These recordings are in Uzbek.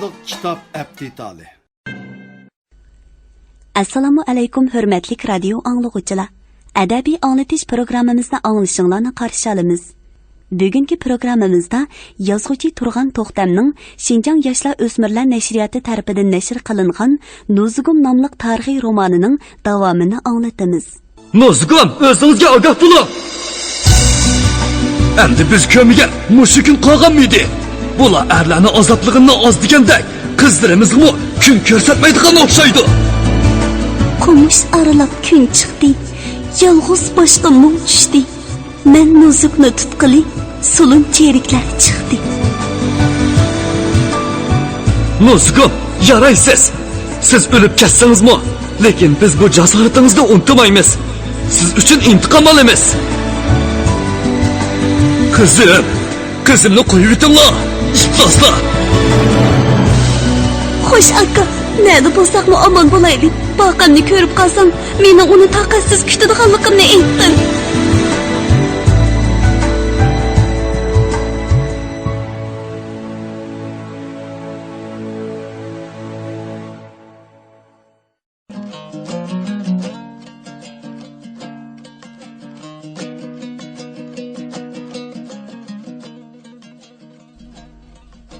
Hurmatli kitob aptitali. Assalomu alaykum hurmatli radio anglag'uchilar. Adabiy anglatish programmamizni anglashinglarni qarshi olamiz. Bugungi programmamizda yozuvchi Turg'an To'xtamning Xinjiang yoshlar o'smirlar nashriyati tarafidan nashr qilingan Nozugum nomli tarixiy romanining davomini anglatamiz. Nozugum, o'zingizga ogoh bo'ling. Endi biz ko'miga mushukun qolgan mıydı? Bular erlarni azobligini oz degandek, qizlarimizmi kun ko'rsatmaydigan o'xshaydi. Kumush aralab kun chiqdi. Yolg'iz boshqa mung tushdi. Men Nozugni tutqili sulun cheriklar chiqdi. Nozugum, yaraysiz. Siz o'lib ketsangizmi, lekin biz bu jasoratingizni unutmaymiz. Siz uchun intiqom olamiz. Kızımni qo'yib yutinglar. İflaslar. Xo'sh aka, nerede bo'lsaqmi omon bo'laylik. Boqimni ko'rib qolsam, meni uni taqatsiz kutadiganligimni aytdim.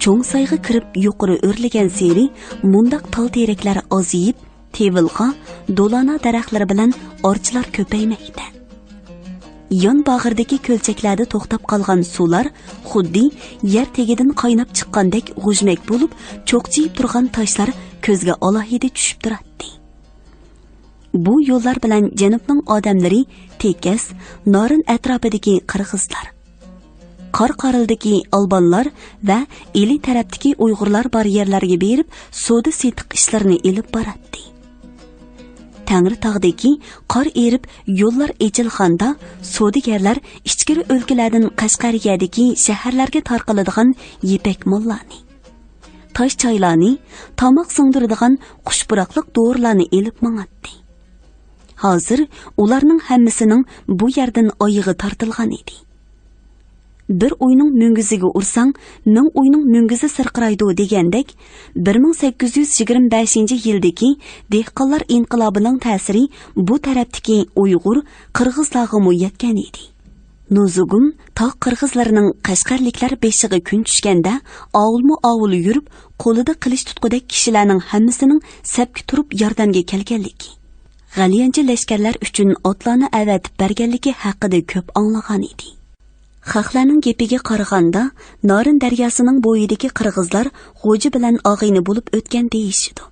Cho'ng soyga kirib yuqori o'rlagan seri mundaq tol teraklar oziyib, tevilqa, do'lona daraxtlari bilan orchilar ko'paymoqda. Yon bag'irdagi ko'lchaklarda to'xtab qolgan suvlar xuddi yer tegidan qaynab chiqqandek g'ujmak bo'lib, cho'qchiyib turgan toshlar ko'zga alohida tushib turadi. Bu yo'llar bilan janubning odamlari Tekes, Norin atrofidagi qirg'izlar, Qorqorildagi albanlar va Eli tarafdagi Uyg'urlar bar yerlarga berib, savdo setiq ishlarini elib boradi. Tangri tog'dagi qor erib, yo'llar echilganda savdogarlar ichkari o'lkalardan Qashqariyadagi shaharlarga tarqaladigan yepak mollani, tosh choylarni, tomoq singdiradigan qushburoqliq dorilarni elib mangadi. Hozir ularning hammasining bu yerdan oyig'i tortilgan edi. Bir uyning mungiziga ursang, ming uyning mungizi sirqiraydi degandek, 1825-yildagi dehqonlar inqilobining ta'siri bu tarafdagi Uyg'ur, qirg'izlarga yetgan edi. Nozugum tog' qirg'izlarining qashqarliklar beshiga kun tushganda, ovul yurib, qo'lida qilich tutqudek kishilarning hammasining sapga turib yordamga kelganligi, g'aliyanchi lashkarlar uchun otlarni avatib berganligi haqida ko'p anglagan edi. Xalqlarning gapiga qaraganda, Norin daryosining bo'yidagi qirg'izlar Xo'ja bilan og'ayni bo'lib o'tgan deyishdi.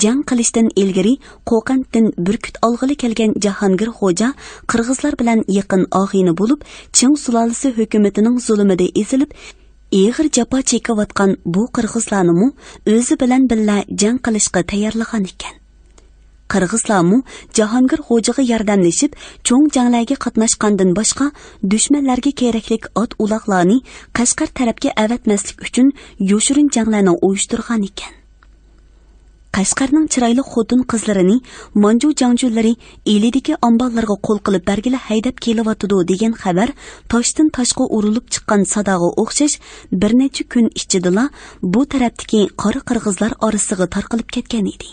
Jang qilishdan ilgari Qo'qanddan burkut olg'ili kelgan Jahongir Xo'ja qirg'izlar bilan yaqin og'ayni bo'lib, Ching sulolasi hukumatining zulmida ezilib, ig'ir jafo chekayotgan bu qirg'izlarni o'zi bilan billa jang qilishga tayyorlagan ekan. Qirg'izlarmu Jahongir Xo'jaga yordamlashib, cho'ng janglarga qatnashgandan boshqa dushmanlarga kerakli ot uloqlarni Qashqar tarafga avatmaslik uchun yoshirin janglarni uyushtirgan ekan. Qashqarning chiroyli xotin qizlarini Manju jangjulari elidagi omborlarga qo'l qilib bergila haydab kelyotdi degan xabar toshdan toshga urilib chiqqan sadoga o'xshash bir necha kun ichida bu tarafdagi qora qirg'izlar orasiga tarqalib ketgan edi.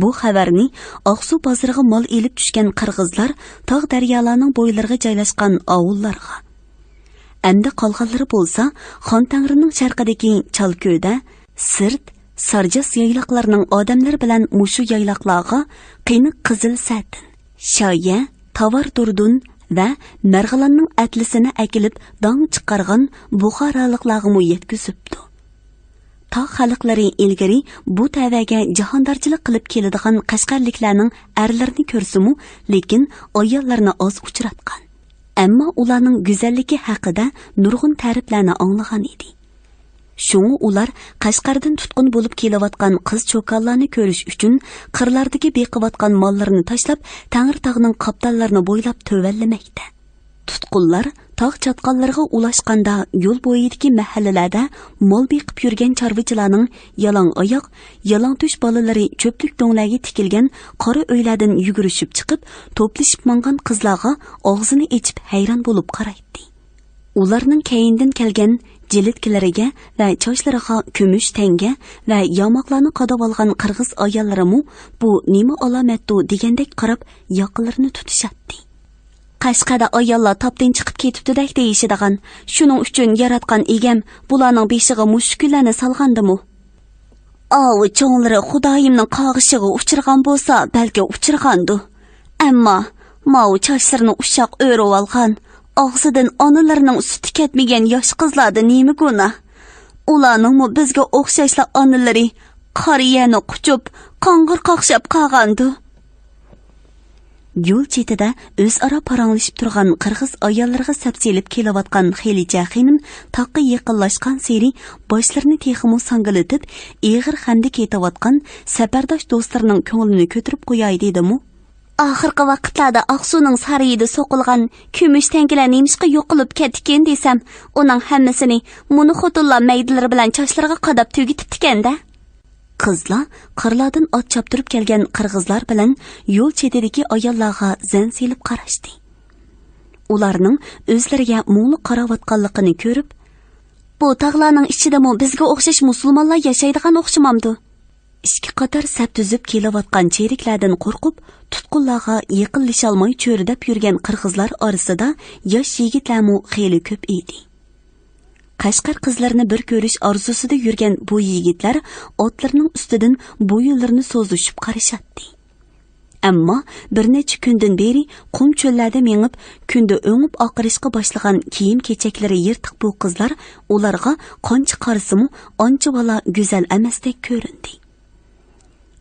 Bu xabarni Oqsuv bozoriga mol elib tushgan qirg'izlar tog' daryolarning bo'ylariga joylashgan ovullarga, endi qolganlari bo'lsa Xon Tangrining sharqidagi Chalko'da, Sirt, Sarjas yayloqlarining odamlar bilan mushu yayloqlarga qiyniq qizil satin, shoya, tovar durdun va marg'alanning atlisini akilib dong chiqargan Buxoroliklarga yetkazibdi. Tog' xalqlari ilgari bu tavaga jahondorchilik qilib keladigan qashqarliklarning erlarini ko'rsimu, lekin ayollarni oz uchratgan. Ammo ularning go'zalligi haqida nurg'un ta'riflarni anglagan edi. Shunga ular Qashqardan tutqun bo'lib kelayotgan qiz cho'konlarni ko'rish uchun qirlardagi beqiyotgan mollarini tashlab, Tangri tog'ning qoptallarini bo'ylab tövallamoqda. Tutqunlar tog' chatqonlarga ulashganda yo'l bo'yidagi mahallalarda mol beqib yurgan chorvachilarning yalong oyoq, yalong tush bolalari cho'plik do'nglarga tikilgan qora uylardan yugurishib chiqib, to'plashib mangan qizlarga og'zini ochib hayron bo'lib qaraydi. Ularning keyindan kelgan jilidkilariga va chochlariga kumush tanga va yamoqlarni qadab olgan qirg'iz ayollarimi bu nima alomatdu degandek qarab yoqinlarini tutishadi. Qashqada ayollar topdan chiqib ketibdi-dak deyishidigan, shuning uchun yaratgan egam bularning beshiga mushkullarni solgandimi? Avu cho'nglari Xudoyimning qog'ishiga uchirgan bo'lsa, balki uchirgandu. Ammo mau chochlarini ushoq o'rib olgan, og'zidan onalarining suti ketmagan yosh qizlarning nima gunoh? Ularning bizga o'xshashlar onalari qariyani quchib, qong'ir qoqshab qolgandu. Yo'l chetida o'zaro paranglashib turgan qirg'iz ayollarga sapselib kelayotgan Xelicha xonim taqqa yaqinlashgan seri boshlarini texmo sangilatib, eg'ir hamda ketayotgan safardosh do'stlarining ko'nglini ko'tarib qo'yay dedimi? Oxirgi vaqtlarda Aqsuning sarayida so'qilgan kumush tangalar nemishqa yo'qolib ketgan desam, uning hammasini muni xotinlar maydalari bilan chochlariga qadab tugitibdi-kanda. Qizlar qirlardan ot choptirib kelgan qirg'izlar bilan yo'l chetidagi ayollarga zan selib qarashdi. Ularning o'zlariga mo'li qaravotganligini ko'rib, bu tog'larning ichidami bizga o'xshash musulmonlar yashaydigan o'xshamamdi. Ikki qator sap tuzib kelayotgan cheriklardan qo'rqib, tutqunlarga yaqinlasha olmay cho'ridab yurgan qirg'izlar orasida yosh yigitlarmi xeyli ko'p edi. Qashqar qizlarini bir ko'rish orzusida yurgan bu yigitlar otlarining ustidan bo'yinlarini so'zishib qarashadi. Ammo bir necha kundan beri qum cho'llarda mengib, kunda o'ngib oqirishga boshlagan kiyim-kechaklari yirtiq bu qizlar ularga qancha qarasimi ancha vala go'zal emasdek ko'rindi.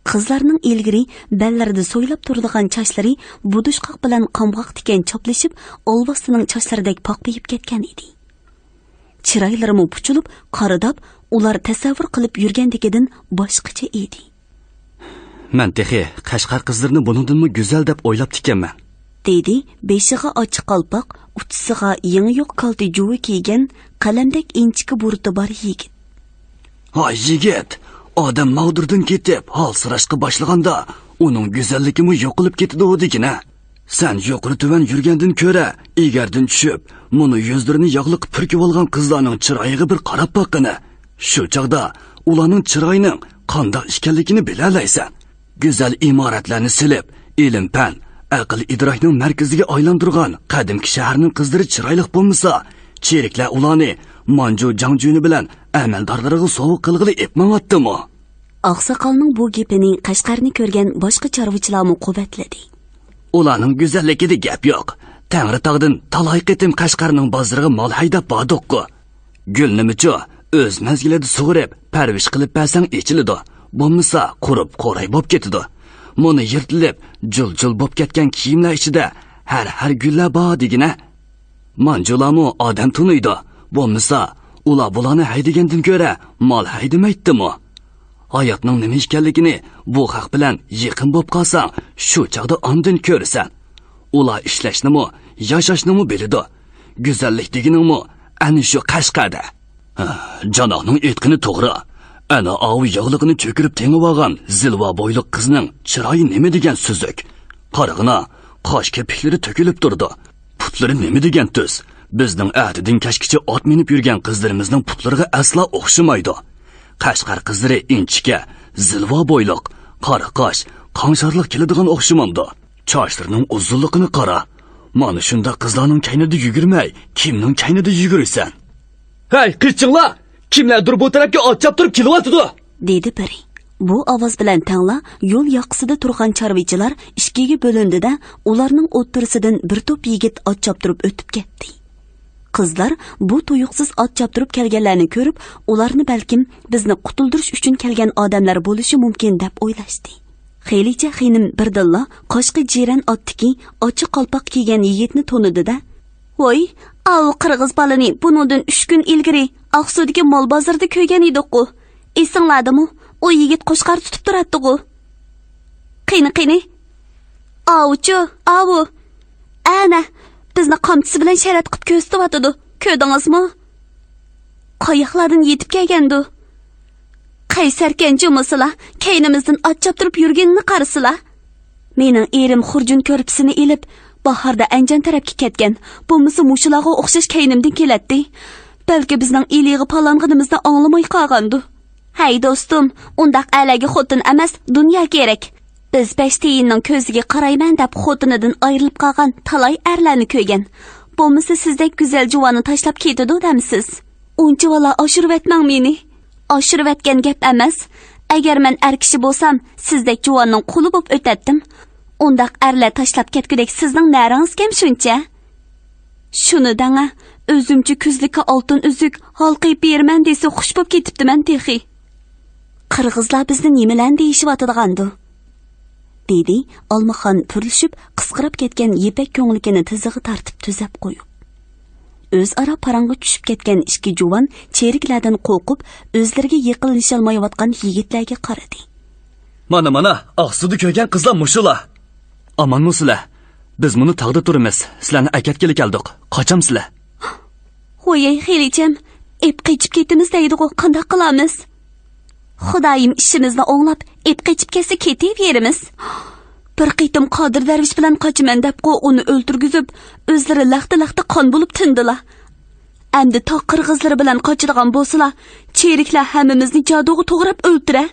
Qizlarning ilgari ballarida so'ylab turadigan chochlari budushqoq bilan qamg'oq tikan choplashib, olvosining chochlaridek poqpayib ketgan edi. Chiroylarimi puchilib, qaridab, ular tasavvur qilib yurgandikidan boshqacha edi. Men texi Qashqar qizlarini buningdanmi go'zal deb o'ylab tikanman, dedi beshig'i ochiq qalpoq, uchisiga yangi yo'q kalti juvi kiygan, qalamdek inchiki burti bor yigit. Hoy yigit, odam mag'durdan ketib, hol sirashqa boshlaganda, uning go'zalligimi yo'qolib ketdi o'digina. Sen yuqori tuvan yurgandan ko'ra, egardan tushib, muni yuzlarini yog'liq purkib olgan qizlarning chiroyiga bir qarab boqqina. Shu chaqda ularning chiroyining qanday ekanligini bilalaysan. Go'zal imoratlarni silib, ilm-fan, aql-idrokning markaziga aylantirgan qadimki shaharning qizlari chiroyli bo'lmasa, cheriklar ularni Manju Jangjuni bilan amaldorlariga sovuq qilg'ili epmayaptimi? Oqsoqolning bu gapining Qashqarni ko'rgan boshqa chorvachilarni quvvatladi. Ularning go'zalligida gap yo'q. Tangritog'dan talay qitim Qashqarning bozoriga mol haydab bordiq-ku. Gul nimacha o'z mazgilida sug'urib, parvish qilib bersang ichiladi. Bo'lmasa qurib qo'ray bo'lib ketadi. Muni yirtilib, jul-jul bo'lib ketgan kiyimlar ichida har gullar bor degina. Manjulami odam tunuydi. Bo'lmasa ular bularni haydagandan ko'ra mol haydamaydi-mi? Hayotning nima ekanligini bu haq bilan yaqin bo'lib qolsang, shu chaqda ondan ko'rasan. Ular ishlashnimi, yashashnimi biladi. Go'zallik deganingmi ana shu Qashqarda. Janohning aytgani to'g'ri. Ana ovi yog'lig'ini cho'kirib tengib olgan zilva bo'yli qizning chiroyi nima degan suzuk. Qarag'ina, qosh kirpiklari to'kilib turdi. Putlari nima degan tuz. Bizning ahdidan kashkicha ot minib yurgan qizlarimizning putlariga asla o'xshamaydi. Qashqar qizlari inchika, zilva bo'yliq, qora qosh, qanshorliq keladigan o'xshamamdi. Chochlarining uzunligini qara. Mana shunda qizlarning kaynida yugurmay, kimning kaynida yugursan? Hey, qizchinglar! Kimlardir bu tarafga ot choptirib kelyapti, dedi biri. Bu ovoz bilan tangla yo'l yoqasida turgan chorvachilar ikkiga bo'lindi-da, ularning o'ttirisidan bir to'p yigit ot choptirib o'tib ketdi. Qizlar bu tuyuqsiz ot choptirib kelganlarni ko'rib, ularni balkim bizni qutuldirish uchun kelgan odamlar bo'lishi mumkin deb o'ylashdi. Xelicha xonim birdilla qoshqi jiran otdiki, ochiq qalpoq kiygan yigitni to'nidi-da, "Voy, av qirg'iz balani bundan 3 kun ilgari Aqsudagi mol bozorida ko'rgan edik-ku. Esingladimi? O yigit qo'shqar tutib turadi-ku. Qini. Avchi, avu. Ana, bizni qamchisi bilan sharat qilib ko'rsatyapti. Ko'rdingizmi? Qoyoqlardan yetib kelgandu. Qaysarkan jumuslar, kaynimizdan ot choptirib yurganini qarasizlar. Mening erim xurjun ko'rpisini ilib, bahorda Anjan tarafga ketgan. Bo'lmasa mushularga o'xshash kaynimdan keladi. balki bizning iliği palanğınımızda anlamay qalğandı. Hay dostum, undaq əlagi xotin emas, dünya kerak. Biz 5 tiyinning ko'ziga qarayman deb xotinidan ayrilib qalgan talay erlarni ko'rgan. Bo'lmasa sizdek go'zal juvonni tashlab ketadi demsiz. Uncha vala oshirib etmang meni. Oshirib etgan gap emas. Agar men er kishi bo'lsam, sizdek juvonning quli bo'lib o'tatdim. Undaq erlar tashlab ketgudek sizning narangiz kim shuncha? Shuni danga, o'zimcha kuzlikka oltin uzuk halqib berman desa xush bo'lib ketibdiman texi. Qirg'izlar bizni nimalan deyishyotadigandu? dedi Olmaxon purilishib qisqirib ketgan yepak ko'nglikini tizig'i tartib tuzab qo'yib. O'zaro parangga tushib ketgan ikki juvon cheriklardan qo'rqib, o'zlariga yaqinlasholmayotgan yigitlarga qaradi. Mana, oqsudi ko'rgan qizlar mushular. Amonmisizlar? Biz buni taqdir turimiz. Sizlarni akatgili keldik. Qochamsizlar? Qo'yay, xelicham, ep qechib ketimiz deydi-ku, qanday qilamiz? Xudoyim ishimizni o'nglab, ep qechib ketsa ketaveramiz. Bir qitim Qodir darvish bilan qochaman deb uni o'ltirgizib, o'zlari laxta qon bo'lib tindilar. Endi to qirg'izlar bilan qochadigan bo'lsalar, cheriklar hammamizni jadoga to'g'rab o'ltira.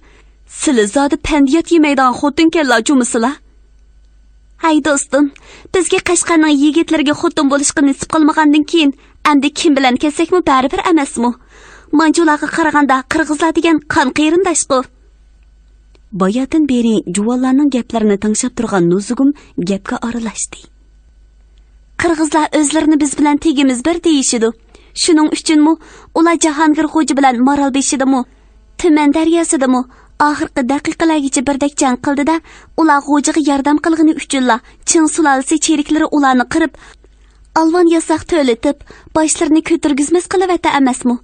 Sizlar zodi pandiyat yemaydigan xotin kellar jumisizlar. Hay do'stim, bizga Qashqarning yigitlariga xotin bo'lishga nasib qilmagandan keyin endi kim bilan kelsekmi baribir emasmi? Manjularga qaraganda qirg'izlar degan qon qerindashqu. Boyadan beri juvonlarning gaplarini tinglab turgan Nuzugum gapga aralashdi. Qirg'izlar o'zlarini biz bilan tegimiz bir deyishidi. Shuning uchunmi ular Jahongir xo'ja bilan Maralbeshidimi, Tuman daryosidami oxirgi daqiqalargacha birdek jang qildida, ular xo'jaga yordam qilgani uchunla Chin sulolasi cheriklari ularni qirib, alvon yasoq to'litib, boshlarini ko'targizmas qilyapti emasmi?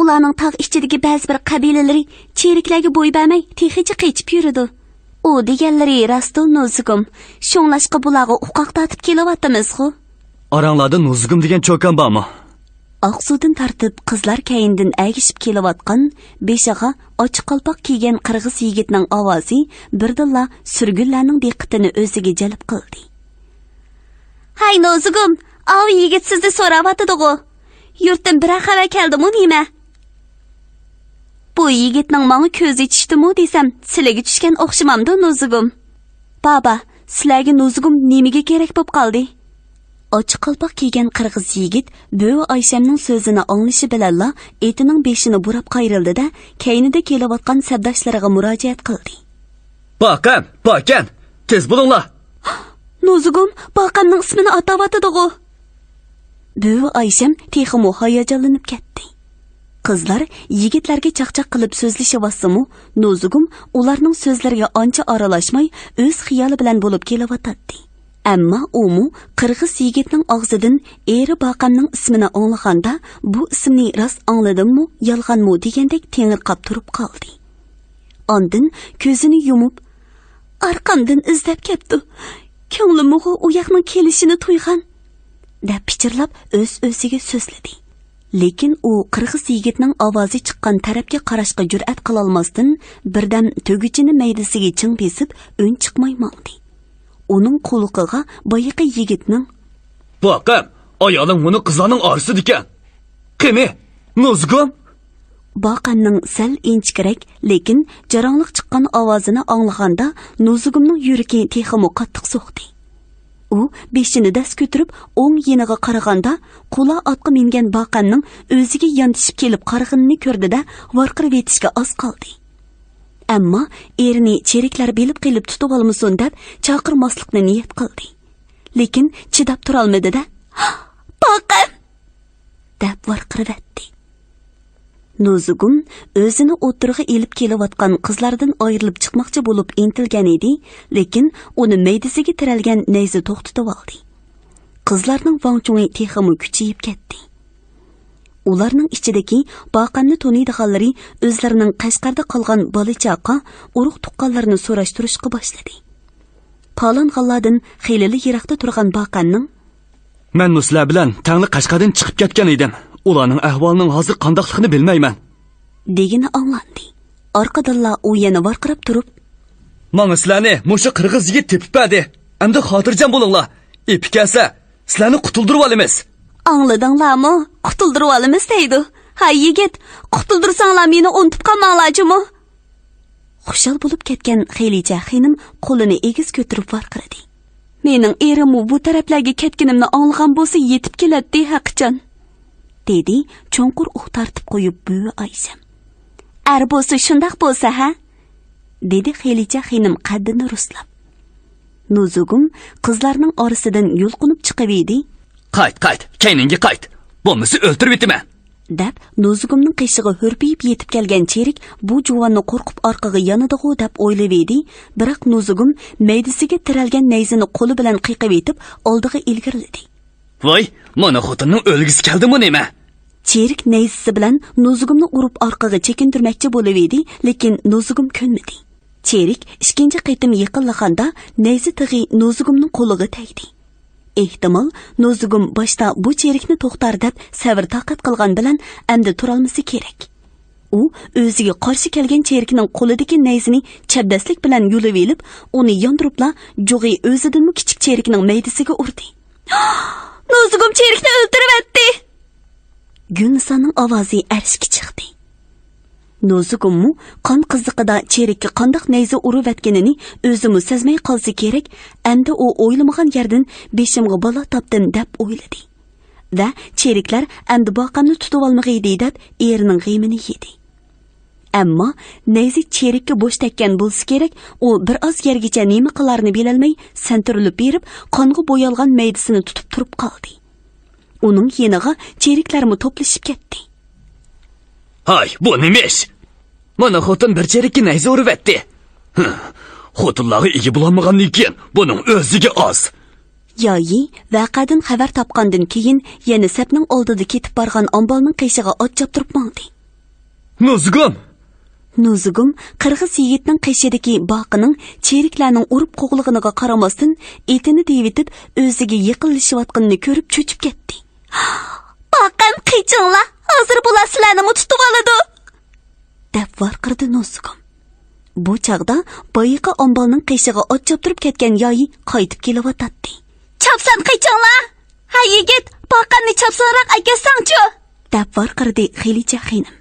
Ularning tog' ichidagi ba'zi bir qabilalari cheriklarga bo'y bermay texicha qechib yuridi. U deganlari rastol Nuzugum. Shunglashqa bularga uqoq tortib kelyapmiz-ku. Oranglarda Nuzugum degan cho'kan bormi? Oqsuvdan tartib qizlar kayindan agishib kelayotgan beshiga ochiq qalpoq kiygan qirg'iz yigitning ovozi birdilla surgunlarning diqqatini o'ziga jalb qildi. Hay Nuzugum, avi yigit sizni so'rayotdi-ku. Yurtdan bir xabar keldimi nima? Bu yigitning menga ko'z ichishdimi desam, sizlarga tushgan o'xshamamda Nuzugum. Baba, sizlarga Nuzugum nimaga kerak bo'lib qoldi? Ochiq qalpoq kiygan qirg'iz yigit bo'yi Ayshamning so'zini anglashi bilanla etining beshini burab qayrildi-da, keynida kelayotgan sabdoshlariga murojaat qildi. Boqam, tez bo'linglar. Nuzugum, boqamning ismini atayotdi-ku. Bo'yi Aysham texmo hayajonlanib ketdi. Qizlar yigitlarga chaqchaq qilib so'zlashyapsimi, Nuzugum ularning so'zlariga ancha aralashmay o'z xiyoli bilan bo'lib kelyapti. Ammo u qirg'iz yigitning og'zidan eri Boqamning ismini anglaganda, bu ismni rost angladimmi, yolg'onmi degandek tengirqab turib qoldi. Ondan ko'zini yumib, "Arqamdan izlab ketdi. Ko'nglim u yoqning kelishini tuygan" deb pichirlab o'z-o'ziga so'zladi. Lekin u qirg'iz yigitning ovozi chiqqan tarafga qarashga jur'at qila olmasdan birdan to'gichini maydasiga ching besib o'ng chiqmay mangdi. Uning qo'liqiga boyiqi yigitning "Boqam, ayoling buni qizlarning orasida ekan. Qimi, Nuzugum?" Boqanning sal inchkirak, lekin jarangliq chiqqan ovozini anglaganda Nuzugumning yuragi texmo qattiq so'qdi. U beshini dast ko'tarib o'ng yeniga qaraganda, qo'la otga mingan Boqanning o'ziga yondishib kelib qarag'inini ko'rdi-da, varqirib etishga oz qoldi. Ammo erini cheriklar belib qilib tutib olmasin deb chaqirmaslikni niyat qildi. Lekin chidab tura olmadi-da, "Boqam!" deb varqirib etdi. Nuzugum o'zini o'tirg'i elib kelayotgan qizlardan ayrilib chiqmoqchi bo'lib intilgan edi, lekin uni maydasiga tiralgan nayzi to'xtatib oldi. Qizlarning vangchungi texmi kuchayib ketdi. Ularning ichidagi Boqamni to'niydiganlari o'zlarining Qashqarda qolgan bolachaqa, urug' tuqqanlarini so'rashtirishga boshladi. Palonxonlardan xilili yiroqda turgan Boqamning "Men sizlar bilan tangli Qashqardan chiqib ketgan edim. Ularning ahvolining hozir qandoqligini bilmayman" degini anglandi. Orqadalla u yana varqirab turib, "Menga sizlarni mushu qirg'iz yigit tepib berdi. Endi xotirjam bo'linglar. Epi kelsa, sizlarni qutuldirib olamiz." Angladinglarmi? Qutuldirib olamiz deydi. Hay yigit, qutuldirsanglar meni unutib qolmanglarchimi? Xushal bo'lib ketgan Xelicha xonim qo'lini egiz ko'tarib varqiradi. Mening erim bu taraflarga ketganimni anglagan bo'lsa yetib keladi haqiqatan, dedi cho'nqur tartib qo'yib buvi Aysha. Ar bo'lsa shundoq bo'lsa ha? Dedi Xelicha xonim qaddini ruslab. Nuzugum qizlarning orasidan yulqinib chiqib edi. Qayt, kayninga qayt. Bo'lmasa o'ltirib etaman. Deb Nuzugumning qishig'i hurpiyib yetib kelgan cherik bu juvonni qo'rqib orqaga yonidig'u deb o'ylab edi. Biroq Nuzugum maydisiga tiralgan nayzini qo'li bilan qiqib etib oldiga ilgariladi. Voy, mana xotinning o'lgisi keldimi nima? Cherik nayzisi bilan Nuzugumni urib orqaga chekintirmoqchi bo'lib edi, lekin Nuzugum ko'nmadi. Cherik ikkinchi qitim yiqilganda nayzi tig'i Nuzugumning qo'liga tegdi. Ehtimol Nuzugum boshda bu cherikni to'xtar deb sabr taqat qilgan bilan endi turolmasi kerak. U o'ziga qarshi kelgan cherikning qo'lidagi nayzini chabdaslik bilan yulib elib, uni yondiribla jug'i o'zidanmi kichik cherikning maydasiga urdi. Nuzugum cherikni o'ldirib etdi. Gulnisoning ovozi arshga chiqdi. Nuzugummu qon qiziqida cherikka qandoq nayza urib etganini o'zimi sezmay qolsa kerak, endi u o'ylamagan yerdan beshimga bola topdim deb o'yladi. Va cheriklar endi boqamni tutib olmag'aydi deb erining g'imini yedi. Ammo nayza cherikka bo'sh tekkan bo'lsa kerak, u bir oz yergacha nima qilarini bilolmay santirilib berib, qonga bo'yalgan maydasini tutib turib qoldi. Uning yeniga cheriklarmi to'plashib ketdi. Hay, bu nima ish? Mana xotin bir cherikka nayza urib etdi. Xotinlarga ega bo'lolmagandan keyin buning o'ziga oz. Yoyi vaqadan xabar topgandan keyin yana sapning oldida ketib borgan ombolning qishig'i ot choptirib mangdi. Nuzugum qirg'iz yigitning qishidagi boqining cheriklarning urib qo'g'lig'iga qaramasdan etini devitib o'ziga yiqilishayotganini ko'rib cho'chib ketdi. Boqam qichinglar, hozir bulasizlarni tutib oladi. Deb varqirdi Nuzugum. Bu chaqda boyiqa ombolning qishig'i ot choptirib ketgan yoyi qaytib kelyotdi. Chopsan qichinglar. Ha yigit, boqamni chopsanroq akasangchi. Deb varqirdi Xelicha xonim.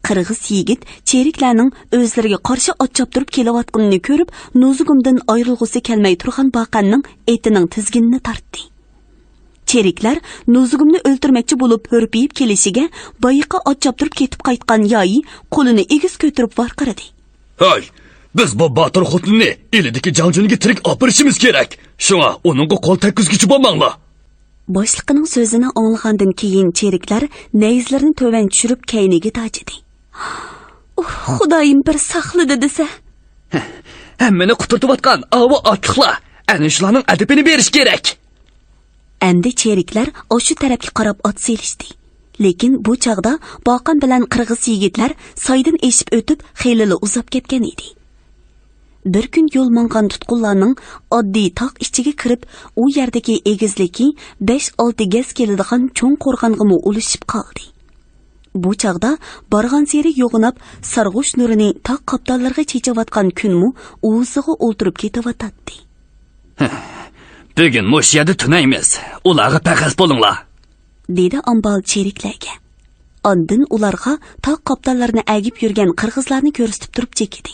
Qirg'iz yigit cheriklarning o'zlariga qarshi ot choptirib kelayotganini ko'rib, Nuzugumdan ayrilg'usi kelmay turgan boqanning etining tizginini tortdi. Cheriklar Nuzugumni o'ltirmoqchi bo'lib hurpiyib kelishiga boyiqa ot choptirib ketib qaytgan yoyi qo'lini egiz ko'tarib varqiradi. Hay, biz bu botir xotinni elidagi janjuniga tirik opirishimiz kerak. Shunga uningga qo'l tekkizgichi bo'lmanglar. Boshliqning so'zini anglagandan keyin cheriklar nayzlarini to'van tushirib kayniga tajidi. Xudoyim bir saqladi desa. Hammani quturtib-atgan avo otliqlar ana shularning adabini berish kerak. Endi cheriklar o'sha tarafga qarab ot selishdi. Lekin bu chaqda boqan bilan qirg'iz yigitlar soydan eshib o'tib xelili uzab ketgan edi. Bir kun yo'l mangan tutqunlarning oddiy tog' ichiga kirib, u yerdagi egizligi 5-6 gaz keladigan cho'ng qo'rg'ong'imi ulishib qoldi. Bu chaqda borgan seri yo'g'inab sarg'ush nurini tog' qoptonlarga chechayotgan kunmu o'ziga o'ltirib ketayotdi. Bugun mush yerda tunaymiz. Ularga paqas bo'linglar, dedi ombol cheriklarga. Ondan ularga tog' qoptonlarini agib yurgan qirg'izlarni ko'rsatib turib chekidi.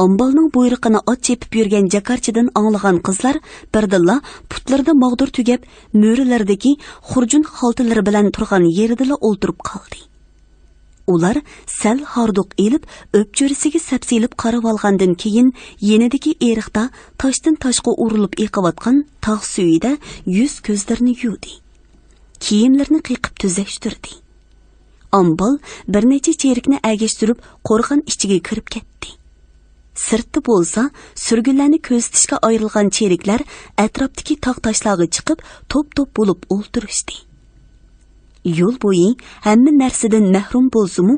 Ombolning buyruqini ot chepib yurgan jakarchidan anglagan qizlar birdilla putlarida mog'dur tugab, mo'rilardagi xurjun xoltilari bilan turgan yerida o'ltirib qoldi. Ular sal horduq elib, o'pchurisiga sapsilib qarab olgandan keyin yenidagi eriqda toshdan toshga urilib eqiyotgan tog' suyida yuz ko'zlarini yuvdi. Kiyimlarini qiqib tuzashtirdi. Ombol bir necha cherikni agashtirib qo'rg'on ichiga kirib ketdi. Sirtda bo'lsa, surgunlarni ko'zitishga ayrilgan cheriklar atrofdagi tog' toshlarga chiqib, to'p-to'p bo'lib o'ltirishdi. Yo'l bo'yi hamma narsadan mahrum bo'lsa-mu,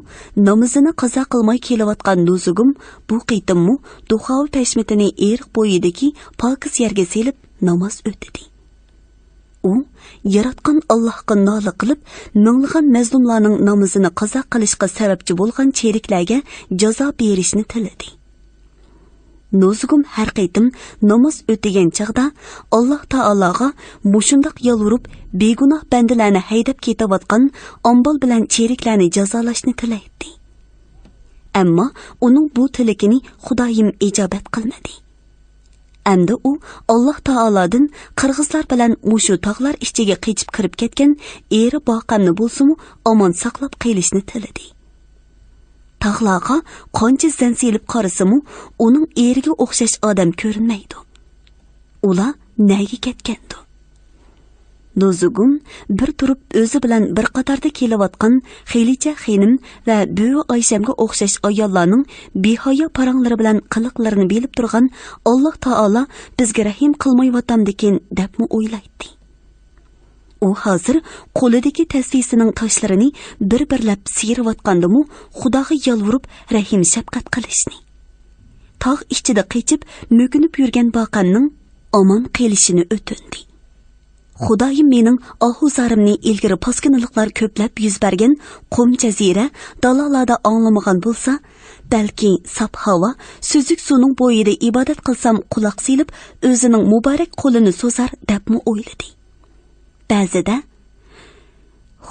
namozini qazo qilmay kelayotgan Nuzugum bu qitimmu duxovi pashmitini eriq bo'yidagi pokiz yerga selib namoz o'tdi. U yaratgan Allohga nola qilib, minglagan mazlumlarning namozini qazo qilishga sababchi bo'lgan cheriklarga jazo berishni tiladi. Nozugum har qaytim namoz o'tigan chaqda Alloh taologa mushundoq yolvurib begunoh bandalarni haydab ketayotgan ombol bilan cheriklarni jazolashni tilaydi. Ammo uning bu tilakini Xudoyim ijobat qilmadi. Endi u Alloh taolodan qirg'izlar bilan mushu tog'lar ichiga qechib kirib ketgan eri boqamni bo'lsa-mu omon saqlab qilishni tiladi. Tog'larga qancha zansilib qarasa-mu uning eriga o'xshash odam ko'rinmaydi. Ular nega ketgandi? Nozugum bir turib o'zi bilan bir qatorda kelayotgan Xilicha xinim va Büyü Oyshamga o'xshash ayollarning behoya paranglari bilan qiliqlarini bilib turgan Alloh taolo bizga rahim qilmayotgandikin debmi o'ylaydi. U hozir qo'lidagi tasvisining toshlarini bir-birlab siyirayotgandimu Xudoga yolvurib rahim shafqat qilishni. Tog' ichida qechib mo'kinib yurgan boqanning omon qilishini o'tindi. Xudoyim mening ohuzarimni ilgari poskinliklar ko'plab yuz bergan qum jazira dalolarda anglamagan bo'lsa, balki sap havo suzuk suvning bo'yida ibodat qilsam quloq silib o'zining muborak qo'lini so'zar debmi o'yladi. Ba'zida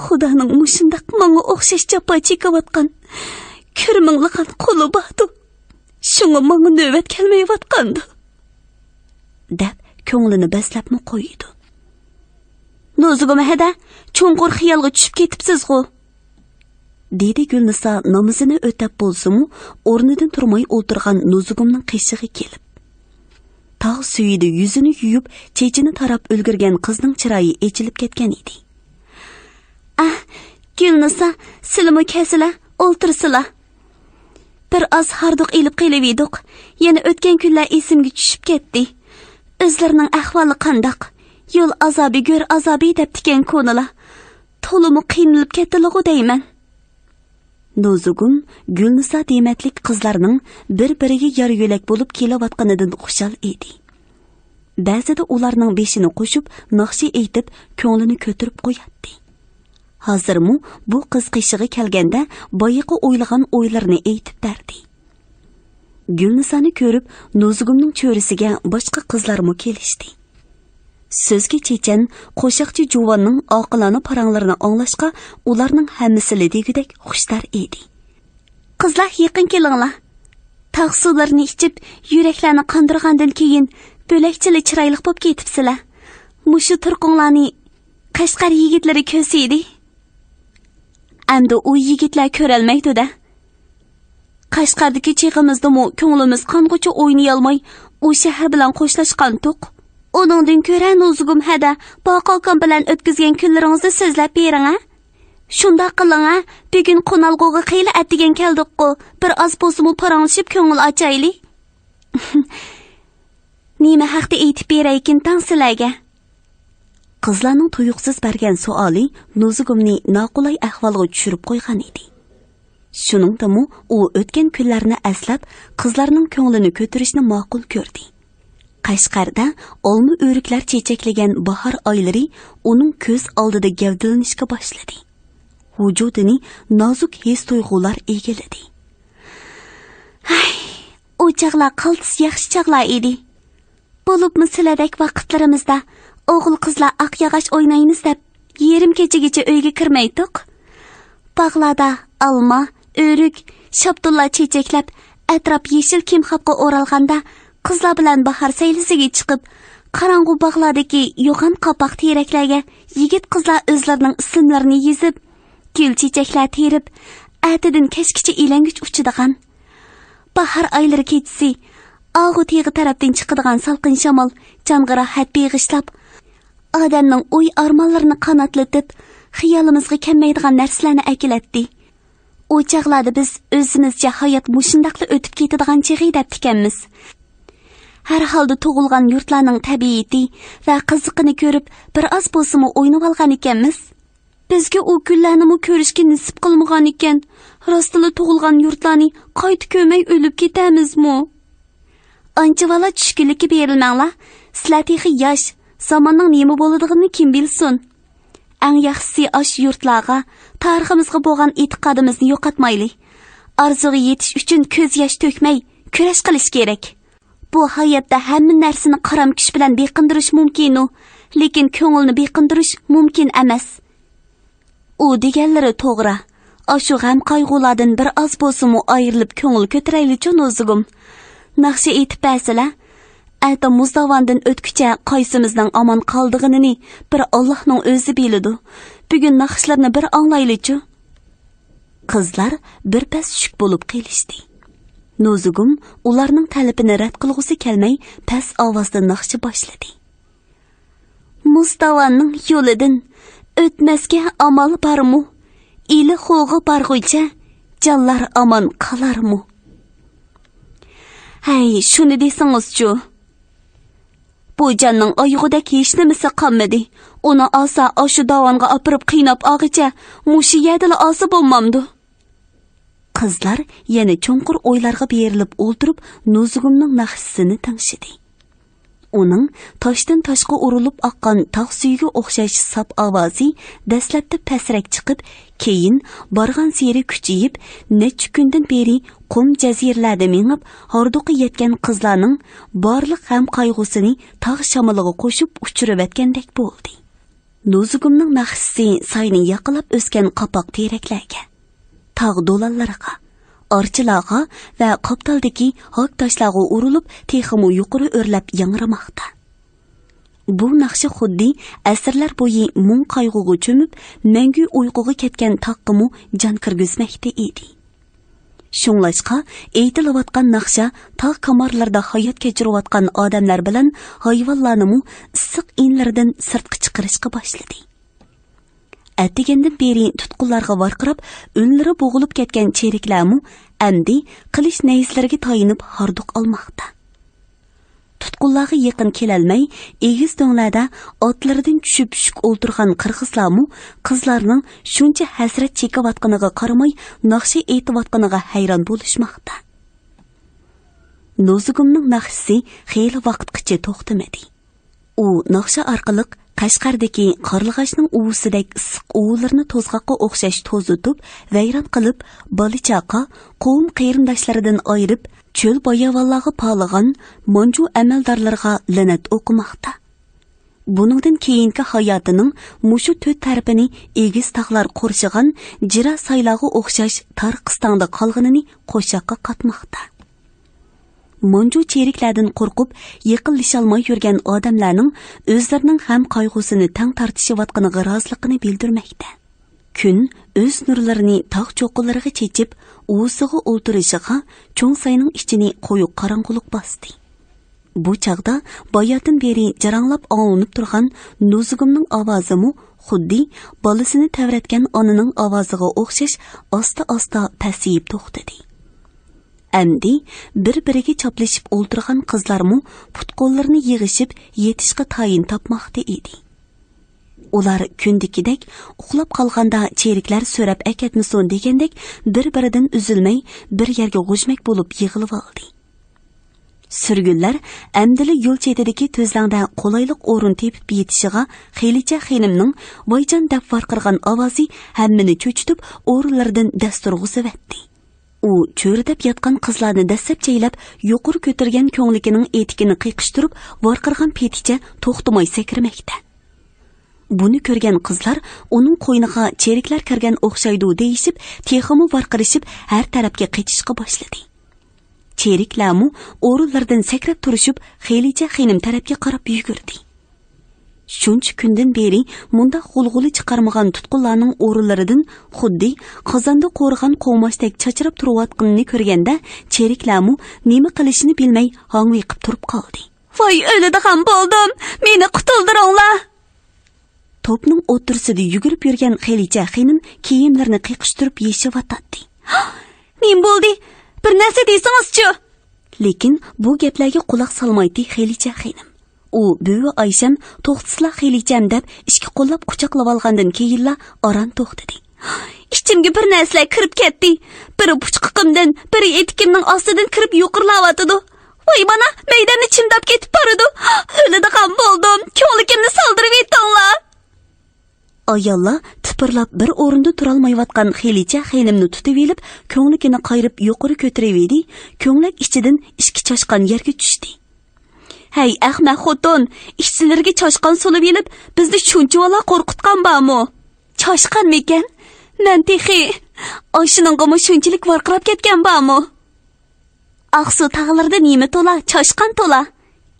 Xudoning mushundaq menga o'xshash jafo chekayotgan ko'rmingligan qo'li bordi. Shunga menga navbat kelmayotgandi deb ko'nglini baslabmi qo'ydi. Nozugum hada cho'nqur xiyolga tushib ketibsiz-ku, dedi Gulnisa namozini o'tab bo'lsa-mu, o'rnidan turmay o'tirgan Nozugumning qishig'i kelib. Tog' suyida yuzini yuyib, chechini tarab ulgurgan qizning chiroyi echilib ketgan edi. "Ah, Gulnisa, silimi kasila, o'ltirsila. Bir oz harduq ilib qelavedik. Yana o'tgan kunlar esimga tushib ketdi. O'zlarining ahvoli qandoq? Yo'l azobi gör azobi deb tikan ko'nila. To'limi qiynalib ketdilar-ku deyman." Nozugum Gulnisa dematlik qizlarning bir-biriga yar-yo'lak bo'lib kelayotganidan xushal edi. Ba'zida ularning beshini qo'shib naqshi aytib ko'nglini ko'tirib qo'yatdi. Hozirmi bu qiz qishig'i kelganda boyiqi o'ylagan o'ylarini aytib berdi. Gulnisani ko'rib Nozugumning cho'risiga boshqa qizlarmi kelishdi. Sözge chechan qo'shiqchi juvonning oqilona paranglarini anglashqa ularning hammasi degudek xushtar edi. "Qizlar yaqin kelinglar. Tog' suvlarini ichib, yuraklarni qondirgandan keyin bo'lakchili chiroyli bo'lib ketibsizlar. Mushu turqinglarni Qashqar yigitlari ko'saydi. Endi u yigitlar ko'ralmaydi-da. Qashqardagi cheg'imizdami ko'nglimiz qangacha o'ynay olmay, u shahar bilan qo'shlashgan-to'q. Onundan ko'ra Nozugum hada boqoqam bilan o'tkazgan kunlaringizni so'zlab bering-a. Shunda qiling-a, bugun qonalg'oga qiyla atigan keldik-ku. Bir oz bo'lsa-mu paranglashib ko'ngil ochayli. Nima haqda aytib beraykin tang sizlarga?" Qizlarning tuyuqsiz bergan savoli Nozugumni noqulay ahvolga tushirib qo'ygan edi. Shuningdami, u o'tgan kunlarni eslab, qizlarning ko'nglini ko'tarishni ma'qul ko'rdi. Qashqarda olma o'riklar chechaklagan bahor oylari uning ko'z oldida gavdalanishga boshladi. Vujudini nozik his tuyg'ular egalladi. "Ay, u chaqlar qaltis yaxshi chaqlar edi. Bo'libmi sizlardek vaqtlarimizda o'g'il qizlar oq yog'och o'ynaymiz deb yerim kechagacha uyga kirmaydik. Bog'larda olma, o'rik, shabdullar chechaklab, atrof yeshil kimxobga o'ralganda qizlar bilan bahor saylisiga chiqib, qorong'u bog'lardagi yo'g'on qopoq teraklarga yigit qizlar o'zlarining ismlarini yozib, gul chechaklar terib, atidan kashkicha elangich uchidigan. Bahor oylari kechisi og'u teg'i tarafdan chiqadigan salqin shamol jonga rohat beg'ishlab, odamning o'y armonlarini qanotlatib, xiyolimizga kelmaydigan narsalarni akilatdi. O chaqlarda biz o'zimizcha hayot mushundaqli o'tib ketadigan chig'i deb tikanmiz. Har holda tug'ilgan yurtlarning tabiati va qiziqini ko'rib, bir oz bo'lsa-mu o'ynab olgan ekanmiz. Bizga u kunlarni ko'rishga nasib qilmagan ekan, rostila tug'ilgan yurtlarni qayta ko'may o'lib ketamizmi? Anchavala tushkunlikka berilmanglar. Sizlar texi yosh, zamonning nima bo'ladiganini kim bilsin. Eng yaxshisi osh yurtlarga, tariximizga bo'lgan e'tiqodimizni yo'qotmaylik. Orzuga yetish uchun ko'z yosh to'kmay kurash qilish kerak. Bu hayotda hamma narsani qaram kuch bilan beqindirish mumkin, lekin ko'ngilni beqindirish mumkin emas. U deganlari to'g'ri. Ashu g'am qayg'ulardan bir oz bo'lsa-mu ayrilib ko'ngil ko'tarayli-chi nozugim. Naqshi aytib basila. Ata muzdavandan o'tkicha qaysimizning omon qoldig'ini bir Allohning o'zi biladi. Bugun naqshlarni bir anglayli-chi. Qizlar bir pas shuk bo'lib qilishdi. Nozugum ularning talabini rad qilg'usi kelmay pas ovozda naqshi boshladi. Muzdavanning yo'lidan o'tmasga amal bormi? Ili xo'g'i barg'uycha jonlar omon qolarmi? Hay, shuni desangiz-chu. Bu jonning oyog'idagi hech nimasi qolmadi. Uni olsa, oshu davonga opirib qiynab og'icha, mushi yadili olsa bo'lmamdi. Qizlar yana cho'nqur o'ylarga berilib o'ltirib, Nozugumning naqshisini tingshidi. Uning toshdan toshga urilib oqqan tog' suyiga o'xshash sap ovozi dastlabda pasrak chiqib, keyin borgan seri kuchayib, necha kundan beri qum jazirlarda mengib, horduqi yetgan qizlarning borliq ham qayg'usini tog' shamoliga qo'shib uchirib etgandek bo'ldi. Nozugumning naqshisi soyning yaqilab o'sgan qopoq teraklarga, tog' do'lonlariga, orchilarga va qoptaldagi hok toshlarga urilib, texmu yuqori o'rlab yangramoqda. Bu naqshi xuddi asrlar bo'yi mung qayg'uga cho'mib, mangu uyquga ketgan taqqimu jon kirgizmoqda edi. Shunglashqa aytilayotgan naqsha tog' kamarlarda hayot kechirayotgan odamlar bilan hayvonlarni issiq inlardan sirtqa chiqarishga boshladi. Attigandan beri tutqunlarga varqirab, o'nlari bo'g'ilib ketgan cheriklarmu amdi qilish nayzlariga tayinib horduq olmoqda. Tutqunlarga yaqin kelolmay, egiz do'nglarda otlaridan tushib shuk o'ltirgan qirg'izlarmu qizlarning shuncha hasrat chekayotganiga qaramay, naqshi aytayotganiga hayron bo'lishmoqda. Nozugumning naqshisi xeyli vaqtgacha to'xtamadi. U naqsha orqali Qashqardagi qarlig'ashning uvusidek issiq o'g'illarni to'zg'aqqa o'xshash to'zitib, vayron qilib, bolichaqa, qovm qarindoshlaridan ayirib, cho'l boyavonlarga palagan monju amaldorlarga la'nat o'qimoqda. Buningdan keyingi hayotining mushu to'rt tarafini egiz tog'lar qo'rshigan jira saylarga o'xshash Tarqistonda qolganini qo'shoqqa qatmoqda. Monju cheriklardan qo'rqib, yiqilisholmay yurgan odamlarning o'zlarining ham qayg'usini tang tortishayotganiga roziligini bildirmoqda. Kun o'z nurlarini tog' cho'qqilariga chechib, uvusiga o'ltirishiga cho'ng sayning ichini qo'yib qorong'ulik bosdi. Bu chaqda boyadan beri jaranglab og'lanib turgan Nozugumning ovozi-mu xuddi bolasini tavratgan onaning ovoziga o'xshash asta-asta pasayib to'xtadi. Amdi bir-biriga choplashib o'ltirgan qizlarmu putqo'llarini yig'ishib yetishga tayin topmoqda edi. Ular kundikidek uxlab qolganda cheriklar so'rab akatmisun degandek bir-biridan uzilmay bir yerga g'ujmak bo'lib yig'ilib oldi. Surgunlar amdili yo'l chetidagi tuzlangda qolayliq o'rin tepib yetishiga xelicha xenimning voyjon deb varqirgan ovozi hammani cho'chitib o'rinlaridan dasturg'uzivatdi. U cho'ridab yotgan qizlarni dastlab chaylab, yuqori ko'targan ko'nglikining etikini qiqishtirib, varqirgan peticha to'xtamay sakramoqda. Buni ko'rgan qizlar uning qo'yniga cheriklar kirgan o'xshaydi deyishib, teximi varqirishib, har tarafga qechishga boshladi. Cheriklarmu o'rinlardan sakrab turishib, xelicha xenim tarafga qarab yugurdi. Shuncha kundan beri munda g'ulg'uli chiqarmagan tutqunlarning o'rinlaridan xuddi qozonda qo'rg'an qo'mashdek chachirib turayotganini ko'rganda cheriklarmu nima qilishini bilmay hangviqib turib qoldi. "Voy, o'ladigan bo'ldim, meni qutuldiringlar!" To'pning o'tirsida yugurib yurgan xelicha xenim kiyimlarini qiqishtirib yeshivatdi. "Nim bo'ldi? Bir narsa deysangiz-chi?" Lekin bu gaplarga quloq solmaydi xelicha xenim. U buvi Aysham to'xtisla xelicham deb ishki qo'llab quchoqlab olgandan keyinla oran to'xtadi. "Ichimga bir narsalar kirib ketdi. Biri puchqimdan, biri etikimning ostidan kirib yuqirlayotdi. Voy, mana maydonni chimdab ketib boradi. O'ladigan bo'ldim. Ko'nglimni soldirib aytinglar." Ayollar tipirlab bir o'rinda turolmayotgan xelicha xelimni tutib elib, ko'nglikini qayrib yuqori ko'tarib ko'nglak ichidan ishki choshqan yerga tushdi. Hey, ahmaq xotin, ishchilarga choshqan solib elib, bizni shuncha vola qo'rqitgan bormi? Choshqan mekan? Men texi, oshiningga shunchalik varqirab ketgan bormi? Aqsu tog'larda nima to'la, choshqan to'la.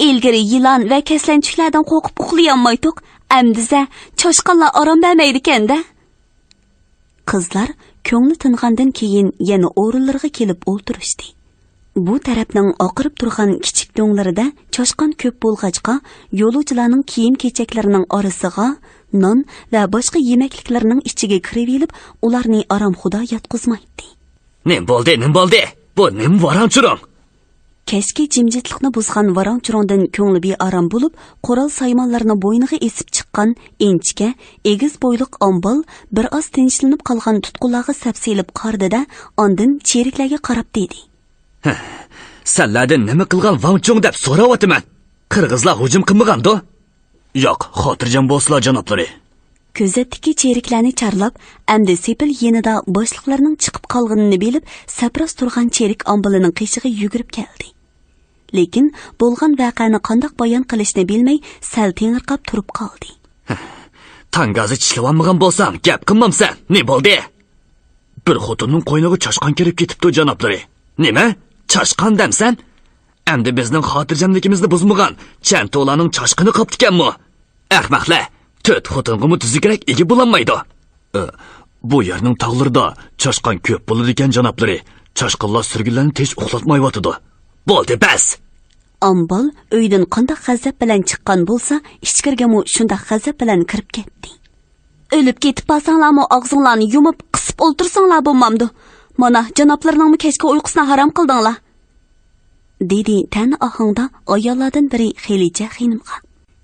Ilgari yilon va kaslanchuklardan qo'rqib uxlayolmaydik. Amdiza choshqanlar orom bermaydi ekanda. Qizlar ko'ngli tingandan keyin yana o'rinlarga kelib o'ltirishdi. Bu tarafning oqirib turgan kichik do'nglarida choshqan ko'p bo'lg'achqa, yo'lovchilarning kiyim-kechaklarining orasiga non va boshqa yemakliklarning ichiga kirib elib, ularni oromxuda yotqizmaydi. Nim bo'ldi? Bu nim varanchurong? Keski jimjitlikni buzgan varanchurongdan ko'ngli bearam bo'lib, qo'ral saymonlarni bo'yniga esib chiqqan enchka, egiz bo'yliq ombol bir oz tinchlanib qolgan tutqunlarga sapselib qardida, ondan cheriklarga qarab dedi. Sanlardan nima qilgan Vangchong deb so'rayapman. Qirg'izlar hujum qilmagan-da? Yo'q, xotirjam bo'lsizlar janoblari. Ko'zatdiki cheriklarni charlab, amdi sepil yenida boshliqlarning chiqib qolganini bilib, sapras turgan cherik ombolining qishig'i yugurib keldi. Lekin bo'lgan voqeani qandoq bayon qilishni bilmay, sal tengirqab turib qoldi. Tangazi tishlavanmagan bo'lsam, gap qilmamsan. Ne bo'ldi? Bir xotinning qo'yniga choshqan kirib ketibdi janoblari. Nima? Choshqan demsan? Endi bizning xotirjamligimizni buzmagan Chanto'larning choshqini qoptikanmi? Ahmoqlar, 4 xotinga tuzukrak ega bo'lolmaydi. Bu yerning tog'larida choshqan ko'p bo'ladi ekan janoblari. Choshqinlar surgunlarni tez uxlatmayotidi. Bo'ldi, bas. Ombol uydan qanday g'azab bilan chiqqan bo'lsa, ichkirgami shunday g'azab bilan kirib ketdi. O'lib ketib qolsanglarmi, og'zinglarni yumib, qisib o'ltirsanglar bo'lmamdi. Mana janoblarning kechki uyqusini harom qildinglar. Dedi tan ohangda ayollardan biri xelicha xinimga.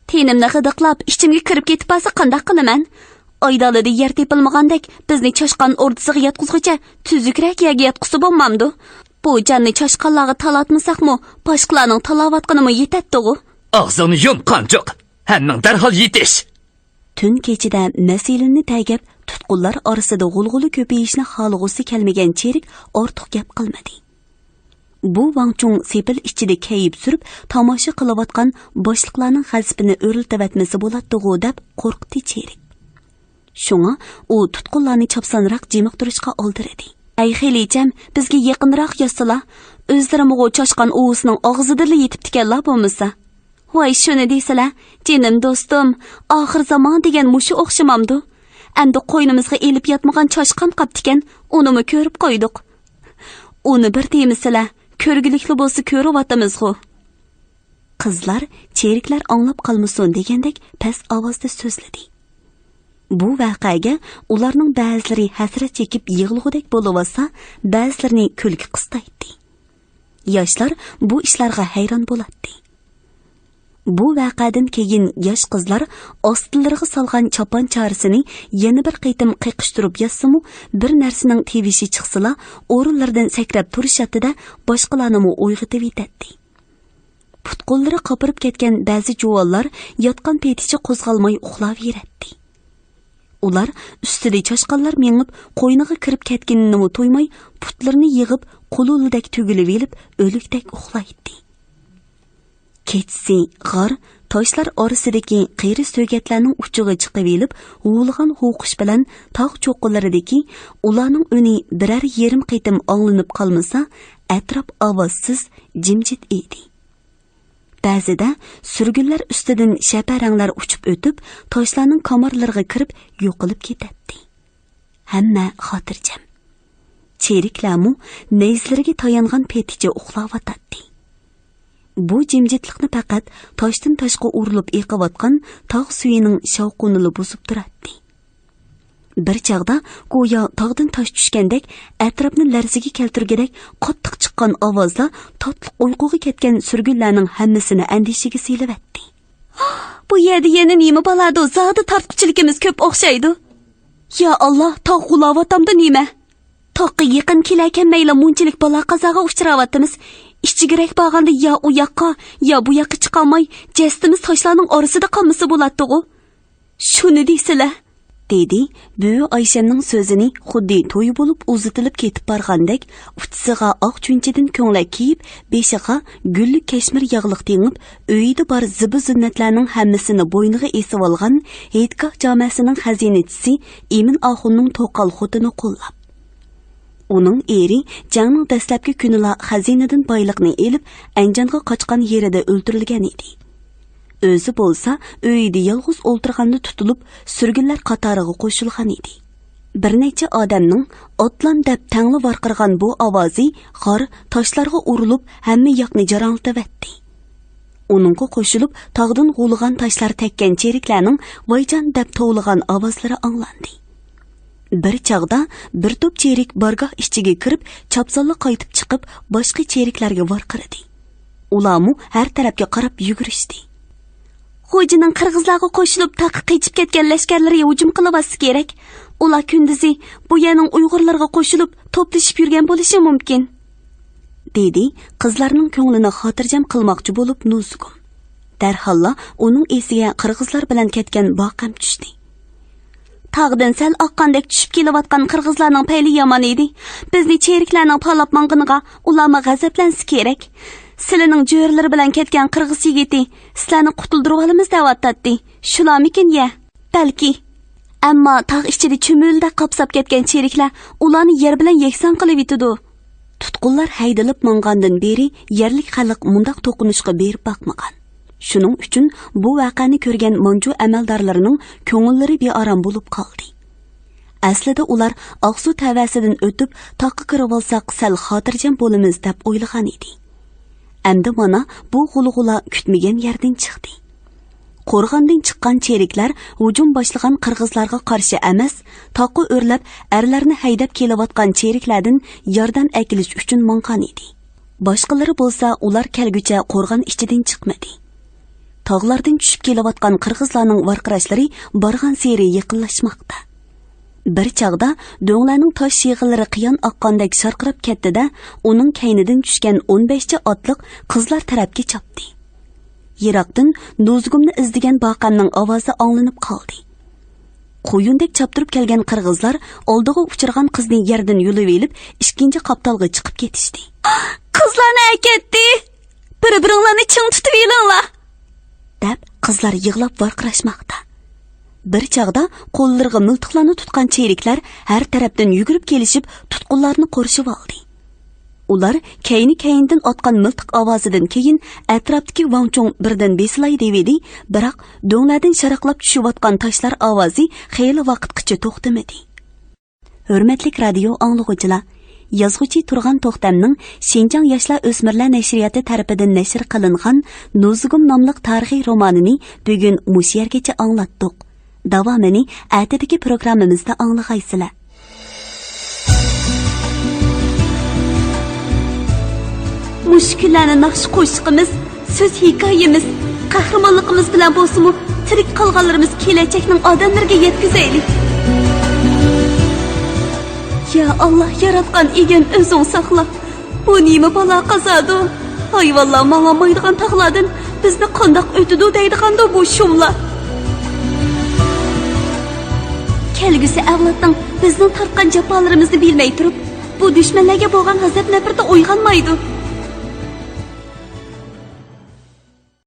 Tenimni hidiqlab, ichimga kirib ketib qolsa qanday qilaman? Oydalida yer tepilmagandek, bizni choshqan o'rdisiga yotqizguncha tuzukrak yerga yotqizib bo'lmamdi. Bu jonni choshqanlarga talatmasaqmi, boshqalarning talavatqinimi yetadi-ku. Og'zingni yum, qanjoq. Hammang darhol yetish. Tun kechida masilani tagib, tutqunlar orasida g'ulg'uli ko'payishni xohlag'usi kelmagan cherik ortiq gap qilmadi. Bu Vangchong sepil ichida kayib surib, tomosha qilayotgan boshliqlarning g'azabini o'riltavatmasi bo'ladi-ku deb qo'rqdi cherik. Shunga u tutqunlarni chopsanroq jimiq turishga oldirdi. Ay xelicham, bizga yaqinroq yotsalar, o'zlarimga choshqan o'g'isining og'zida yetib tikanlar bo'lmasa. Voy shuni deysalar, jinim do'stim, oxir zamon degan mushi o'xshamamdi. Endi qo'ynimizga elib yotmagan choshqan qaptikan, unimi ko'rib qo'ydik. Uni bir deymisilar, ko'rgilikli bo'lsa ko'ryapmiz-ku. Qizlar, cheriklar anglab qolmasin degandek past ovozda so'zladi. Bu voqeaga ularning ba'zilari hasrat chekib yig'lug'idek bo'lib olsa, ba'zilarini kulgi qistaydi. Yoshlar bu ishlarga hayron bo'ladi. Bu voqeadan keyin yosh qizlar ostilariga solgan chopon chorisini yana bir qaytim qiqishtirib yotsa-mu, bir narsaning tevishi chiqsala, o'rinlardan sakrab turishatida boshqalarni uyg'otib yetadi. Putqollari qopirib ketgan ba'zi juvonlar yotgan payticha qo'zg'almay uxlab yuradi. Ular ustida choshqanlar mengib, qo'yniga kirib ketganini to'ymay, putlarini yig'ib, qo'lulidek tugilib elib, o'likdek uxlaydi. Kechsi g'ar toshlar orasidagi qiyri so'gatlarning uchiga chiqib elib, g'ulg'an ho'qish bilan tog' cho'qqalaridagi ularning uni birar yerim qaytim anglanib qolmasa, atrof ovozsiz jimjit edi. Ba'zida surgunlar ustidan shaparanglar uchib o'tib, toshlarning kamarlariga kirib yo'qolib ketadi. Hamma xotirjam. Cheriklamu neyzlariga tayangan peticha uxlayotadi. Bu jimjitlikni faqat toshdan toshga urilib eqiyotgan tog' suyining shovqunini buzib turadi. Bir chaqda go'yo tog'dan tosh tushgandek, atrofni larzaga keltirgandek qattiq chiqqan ovozda totliq uyquga ketgan surgunlarning hammasini andishiga silavatdi. Bu yerda yana nima bo'ladi? Zodi tortqichiligimiz ko'p o'xshaydi. Ya Alloh, tog' g'ulavatamda nima? Toqqa yaqin kelarkan mayli munchilik balo qazoga uchrayapmiz. Ishchigirak bag'anda ya u yoqqa, ya bu yoqqa chiqolmay, jestimiz toshlarning orasida qolmasa bo'ladi-ku. Shuni deysilar, dedi. Büyü Ayşemning so'zini xuddi to'y bo'lib uzitilib ketib borgandek uchisiga oq chunchidan ko'nglak kiyib, beshiga gulli kashmir yog'liq tengib, uyida bor zibu zinnatlarning hammasini bo'yniga esib olgan Heytgoh jamasining xazinachisi Emin Oxunning to'qal xotini qo'llab. Uning eri jangning dastlabki kunila xazinadan boyliqni elib, Anjonga qochgan yerida o'ldirilgan edi. O'zi bo'lsa, uyida yolg'iz o'ltirganda tutilib, surgunlar qatoriga qo'shilgan edi. Bir necha odamning otlan deb tangli varqirgan bu ovozi g'or toshlarga urilib, hamma yoqni jaranglatibdi. Uningga qo'shilib, tog'dan g'ulg'an toshlar tekkan cheriklarning voyjon deb tovlagan ovozlari anglandi. Bir chaqda bir to'p cherik bargoh ichiga kirib, chapsonli qaytib chiqib, boshqa cheriklarga varqirdi. Ularmu har tarafga qarab yugurishdi. Xo'janing qirg'izlarga qo'shilib taqqa qechib ketgan lashkarlarga hujum qilibasi kerak. Ular kunduzi bu yerning Uyg'urlarga qo'shilib to'plashib yurgan bo'lishi mumkin, dedi qizlarning ko'nglini xotirjam qilmoqchi bo'lib Nuzugum. Darholla uning esiga qirg'izlar bilan ketgan boqam tushdi. Tog'dan sal oqqandek tushib kelayotgan qirg'izlarning payli yomon edi. Bizni cheriklarning palab mang'iniga ularga g'azablansa kerak. Sizlarning jo'rlari bilan ketgan qirg'iz yigiti sizlarni qutuldirib olamiz deyapti. Shularmikin ya? Balki. Ammo tog' ichida cho'milda qopsab ketgan cheriklar ularni yer bilan yakson qilib yetidi. Tutqunlar haydalib mang'andan beri yerlik xalq mundaq to'qinishga berib baqmagan. Shuning uchun bu voqeani ko'rgan Manju amaldorlarining ko'ngillari bearam bo'lib qoldi. Aslida ular Oqsu tavasidan o'tib toqqa kirib olsak sal xotirjam bo'lamiz deb o'ylagan edi. Endi mana bu g'ulg'ula kutmagan yerdan chiqdi. Qo'rg'ondan chiqqan cheriklar hujum boshlagan qirg'izlarga qarshi emas, toqqa o'rlab erlarni haydab kelayotgan cheriklardan yordam akilish uchun manqan edi. Boshqalari bo'lsa ular kelgucha qo'rg'on ichidan chiqmadi. Tog'lardan tushib kelayotgan qirg'izlarning varqirashlari borgan seri yaqinlashmoqda. Bir chaqda do'nglarning tosh yig'ilari qiyon oqqandek sharqirab ketdi-da, uning kaynidan tushgan 15 otliq qizlar tarafga chopdi. Yiroqdan Nuzugumni izdigan boqamning ovozi anglanib qoldi. Qo'yundek choptirib kelgan qirg'izlar oldiga uchirgan qizni yerdan yulib elib, ikkinchi qaptalga chiqib ketishdi. Qizlarni aketdi. Bir-biringlarni ching tutib elinglar, deb qizlar yig'lab varqirashmoqda. Bir chaqda qo'llariga miltiqlarni tutgan cheriklar har tarafdan yugurib kelishib, tutqunlarni qorishib oldi. Ular kayni-kayindan otgan miltiq ovozidan keyin atrofdagi Vangchong birdan besilay devidi, biroq do'nglardan sharaqlab tushayotgan toshlar ovozi xeyli vaqtgacha to'xtamadi. Hurmatli radio anglovchilar, yozuvchi Turg'an To'xtamning Xinjiang yoshlar o'smirlar nashriyati tarafidan nashr qilingan Nuzugum nomli tarixiy romanini bugun mush yergacha anglatdik. Davomini atidagi programmamizda anglaysizlar. Mushkullarni naqsh qo'shiqimiz, so'z hikoyamiz, qahramonligimiz bilan bo'lsa-mu, tirik qolganlarimiz kelajakning odamlarga yetkazaylik. Ya Allah yaratgan egen o'zing saqla. Bu nima balo qazadu? Hayvonlar mang'amaydigan tog'lardan bizni qandoq o'tidi deydiganda bu shumlar. Kelgusi avlodning bizning tartgan jafolarimizni bilmay turib, bu dushmanlarga bo'lgan g'azab nafrati uyg'onmaydi.